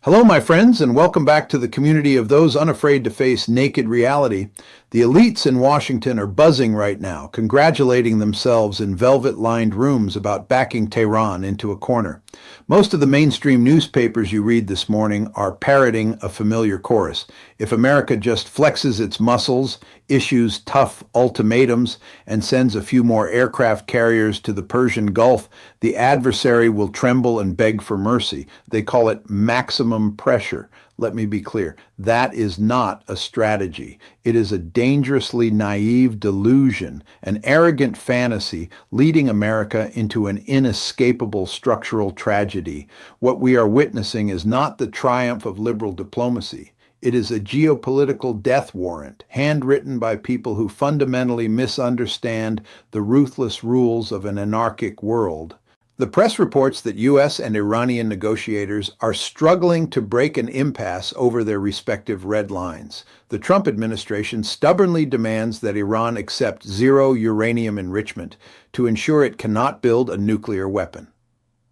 Hello, my friends, and welcome back to the community of those unafraid to face naked reality. The elites in Washington are buzzing right now, congratulating themselves in velvet-lined rooms about backing Tehran into a corner. Most of the mainstream newspapers you read this morning are parroting a familiar chorus. If America just flexes its muscles, issues tough ultimatums, and sends a few more aircraft carriers to the Persian Gulf, the adversary will tremble and beg for mercy. They call it maximum pressure. Let me be clear, that is not a strategy. It is a dangerously naive delusion, an arrogant fantasy leading America into an inescapable structural tragedy. What we are witnessing is not the triumph of liberal diplomacy. It is a geopolitical death warrant, handwritten by people who fundamentally misunderstand the ruthless rules of an anarchic world. The press reports that U.S. and Iranian negotiators are struggling to break an impasse over their respective red lines. The Trump administration stubbornly demands that Iran accept zero uranium enrichment to ensure it cannot build a nuclear weapon.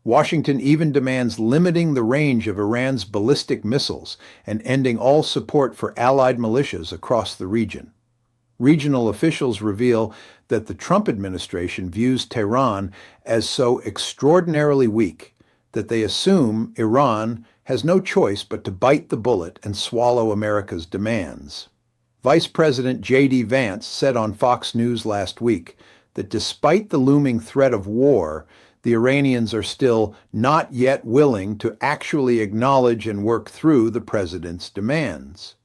Washington even demands limiting the range of Iran's ballistic missiles and ending all support for allied militias across the region. Regional officials reveal that the Trump administration views Tehran as so extraordinarily weak that they assume Iran has no choice but to bite the bullet and swallow America's demands. Vice President J.D. Vance said on Fox News last week that despite the looming threat of war, the Iranians are still not yet willing to actually acknowledge and work through the president's demands.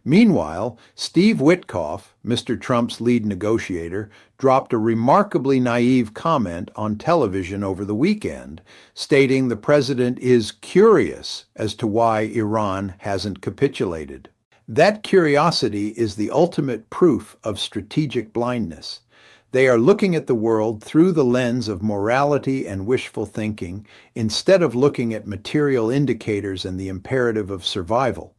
Meanwhile, Steve Witkoff, Mr. Trump's lead negotiator, dropped a remarkably naive comment on television over the weekend, stating the president is curious as to why Iran hasn't capitulated. That curiosity is the ultimate proof of strategic blindness. They are looking at the world through the lens of morality and wishful thinking, instead of looking at material indicators and the imperative of survival.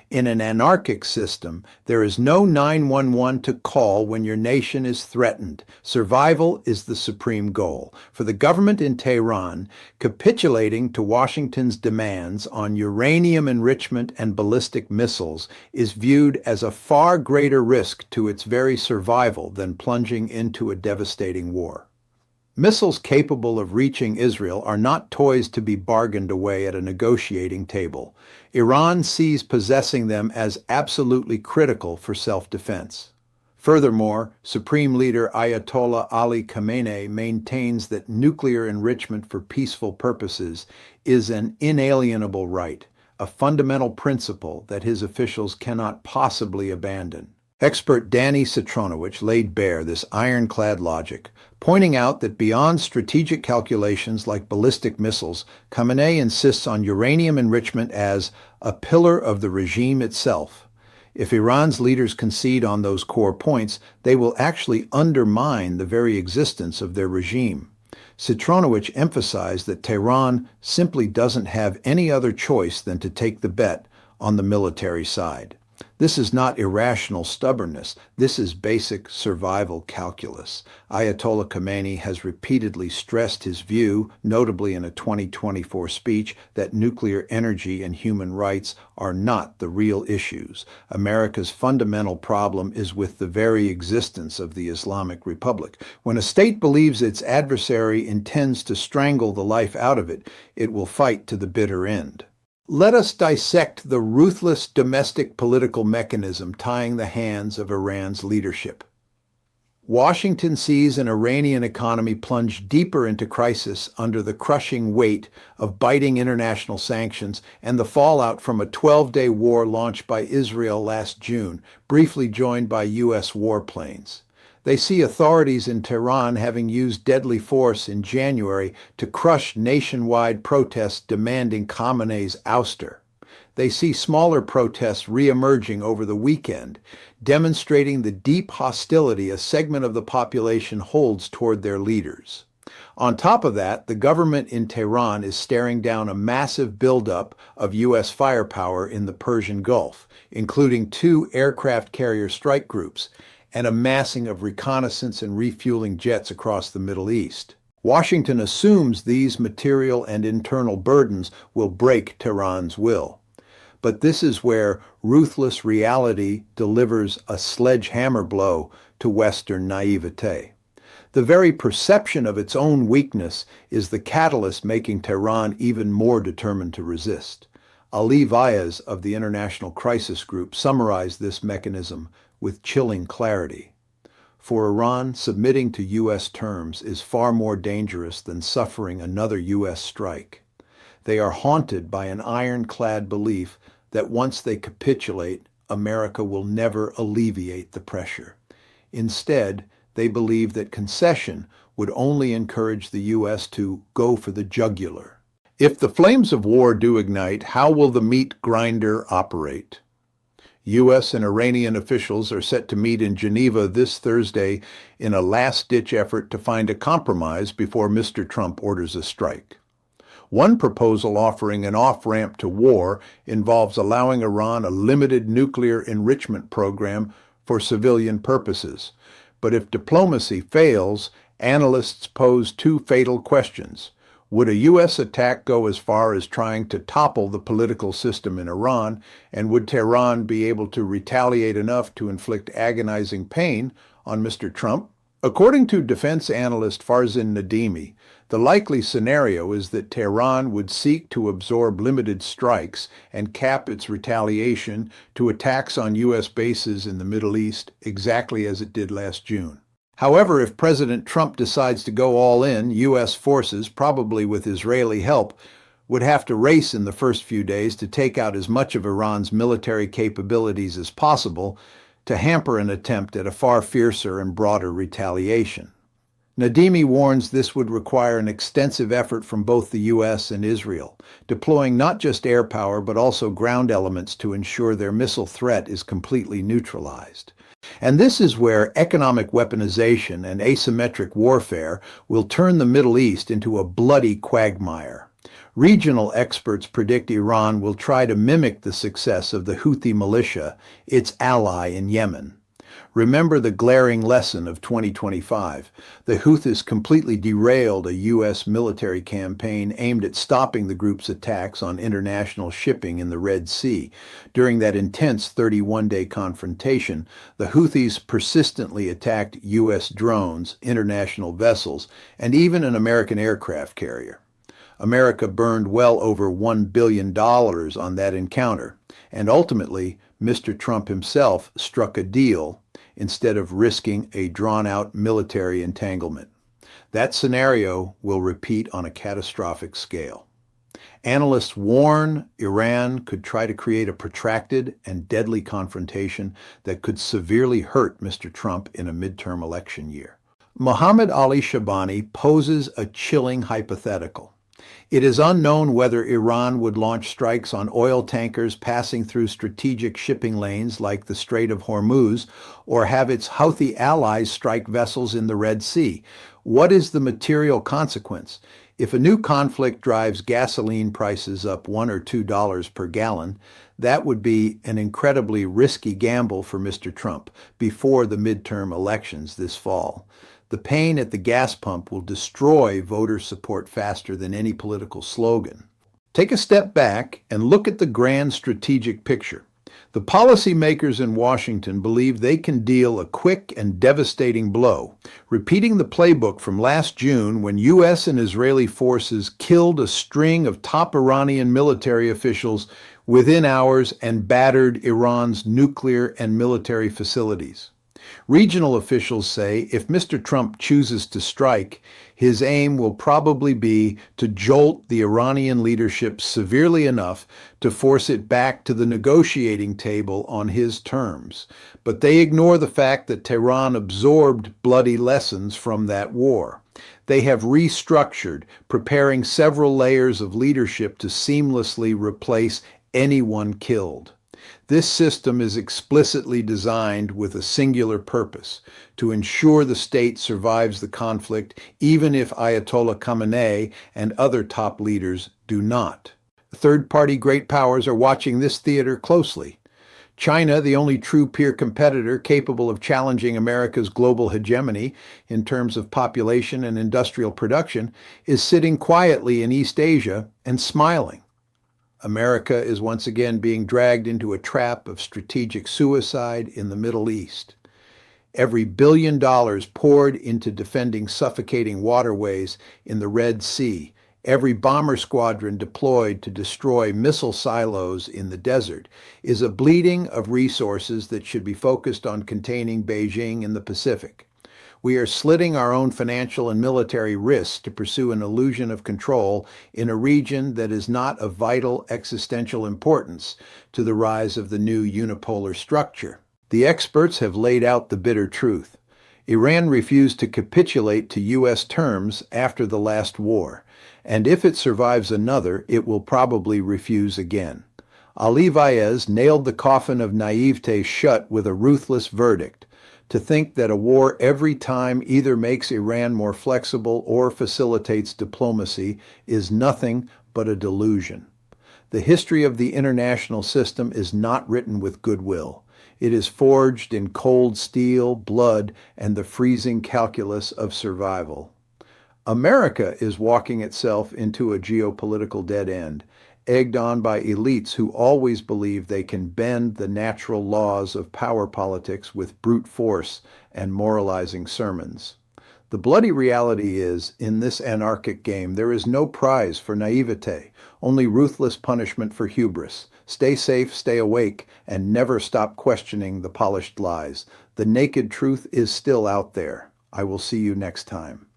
In an anarchic system, there is no 911 to call when your nation is threatened. Survival is the supreme goal. For the government in Tehran, capitulating to Washington's demands on uranium enrichment and ballistic missiles is viewed as a far greater risk to its very survival than plunging into a devastating war. Missiles capable of reaching Israel are not toys to be bargained away at a negotiating table. Iran sees possessing them as absolutely critical for self-defense. Furthermore, Supreme Leader Ayatollah Ali Khamenei maintains that nuclear enrichment for peaceful purposes is an inalienable right, a fundamental principle that his officials cannot possibly abandon. Expert Danny Citronowicz laid bare this ironclad logic, pointing out that beyond strategic calculations like ballistic missiles, Khamenei insists on uranium enrichment as a pillar of the regime itself. If Iran's leaders concede on those core points, they will actually undermine the very existence of their regime. Citronowicz emphasized that Tehran simply doesn't have any other choice than to take the bet on the military side. This is not irrational stubbornness. This is basic survival calculus. Ayatollah Khamenei has repeatedly stressed his view, notably in a 2024 speech, that nuclear energy and human rights are not the real issues. America's fundamental problem is with the very existence of the Islamic Republic. When a state believes its adversary intends to strangle the life out of it, it will fight to the bitter end. Let us dissect the ruthless domestic political mechanism tying the hands of Iran's leadership. Washington sees an Iranian economy plunge deeper into crisis under the crushing weight of biting international sanctions and the fallout from a 12-day war launched by Israel last June, briefly joined by U.S. warplanes. They see authorities in Tehran having used deadly force in January to crush nationwide protests demanding Khamenei's ouster. They see smaller protests re-emerging over the weekend, demonstrating the deep hostility a segment of the population holds toward their leaders. On top of that, the government in Tehran is staring down a massive buildup of U.S. firepower in the Persian Gulf, including 2 aircraft carrier strike groups, and a massing of reconnaissance and refueling jets across the Middle East. Washington assumes these material and internal burdens will break Tehran's will. But this is where ruthless reality delivers a sledgehammer blow to Western naivete. The very perception of its own weakness is the catalyst making Tehran even more determined to resist. Ali Vaez of the International Crisis Group summarized this mechanism with chilling clarity. For Iran, submitting to U.S. terms is far more dangerous than suffering another U.S. strike. They are haunted by an ironclad belief that once they capitulate, America will never alleviate the pressure. Instead, they believe that concession would only encourage the U.S. to go for the jugular. If the flames of war do ignite, how will the meat grinder operate? U.S. and Iranian officials are set to meet in Geneva this Thursday in a last-ditch effort to find a compromise before Mr. Trump orders a strike. One proposal offering an off-ramp to war involves allowing Iran a limited nuclear enrichment program for civilian purposes. But if diplomacy fails, analysts pose two fatal questions. Would a U.S. attack go as far as trying to topple the political system in Iran, and would Tehran be able to retaliate enough to inflict agonizing pain on Mr. Trump? According to defense analyst Farzin Nadimi, the likely scenario is that Tehran would seek to absorb limited strikes and cap its retaliation to attacks on U.S. bases in the Middle East, exactly as it did last June. However, if President Trump decides to go all in, U.S. forces, probably with Israeli help, would have to race in the first few days to take out as much of Iran's military capabilities as possible to hamper an attempt at a far fiercer and broader retaliation. Nadimi warns this would require an extensive effort from both the U.S. and Israel, deploying not just air power but also ground elements to ensure their missile threat is completely neutralized. And this is where economic weaponization and asymmetric warfare will turn the Middle East into a bloody quagmire. Regional experts predict Iran will try to mimic the success of the Houthi militia, its ally in Yemen. Remember the glaring lesson of 2025. The Houthis completely derailed a U.S. military campaign aimed at stopping the group's attacks on international shipping in the Red Sea. During that intense 31-day confrontation, the Houthis persistently attacked U.S. drones, international vessels, and even an American aircraft carrier. America burned well over $1 billion on that encounter, and ultimately, Mr. Trump himself struck a deal instead of risking a drawn-out military entanglement. That scenario will repeat on a catastrophic scale. Analysts warn Iran could try to create a protracted and deadly confrontation that could severely hurt Mr. Trump in a midterm election year. Mohammad Ali Shabani poses a chilling hypothetical. It is unknown whether Iran would launch strikes on oil tankers passing through strategic shipping lanes like the Strait of Hormuz, or have its Houthi allies strike vessels in the Red Sea. What is the material consequence? If a new conflict drives gasoline prices up $1 or $2 per gallon, that would be an incredibly risky gamble for Mr. Trump before the midterm elections this fall. The pain at the gas pump will destroy voter support faster than any political slogan. Take a step back and look at the grand strategic picture. The policymakers in Washington believe they can deal a quick and devastating blow, repeating the playbook from last June when U.S. and Israeli forces killed a string of top Iranian military officials within hours and battered Iran's nuclear and military facilities. Regional officials say if Mr. Trump chooses to strike, his aim will probably be to jolt the Iranian leadership severely enough to force it back to the negotiating table on his terms. But they ignore the fact that Tehran absorbed bloody lessons from that war. They have restructured, preparing several layers of leadership to seamlessly replace anyone killed. This system is explicitly designed with a singular purpose: to ensure the state survives the conflict even if Ayatollah Khamenei and other top leaders do not. Third-party great powers are watching this theater closely. China, the only true peer competitor capable of challenging America's global hegemony in terms of population and industrial production, is sitting quietly in East Asia and smiling. America is once again being dragged into a trap of strategic suicide in the Middle East. Every $1 billion poured into defending suffocating waterways in the Red Sea, every bomber squadron deployed to destroy missile silos in the desert, is a bleeding of resources that should be focused on containing Beijing in the Pacific. We are slitting our own financial and military wrists to pursue an illusion of control in a region that is not of vital existential importance to the rise of the new unipolar structure. The experts have laid out the bitter truth. Iran refused to capitulate to U.S. terms after the last war, and if it survives another, it will probably refuse again. Ali Vaez nailed the coffin of naivete shut with a ruthless verdict. To think that a war every time either makes Iran more flexible or facilitates diplomacy is nothing but a delusion. The history of the international system is not written with goodwill. It is forged in cold steel, blood, and the freezing calculus of survival. America is walking itself into a geopolitical dead end, egged on by elites who always believe they can bend the natural laws of power politics with brute force and moralizing sermons. The bloody reality is, in this anarchic game, there is no prize for naivete, only ruthless punishment for hubris. Stay safe, stay awake, and never stop questioning the polished lies. The naked truth is still out there. I will see you next time.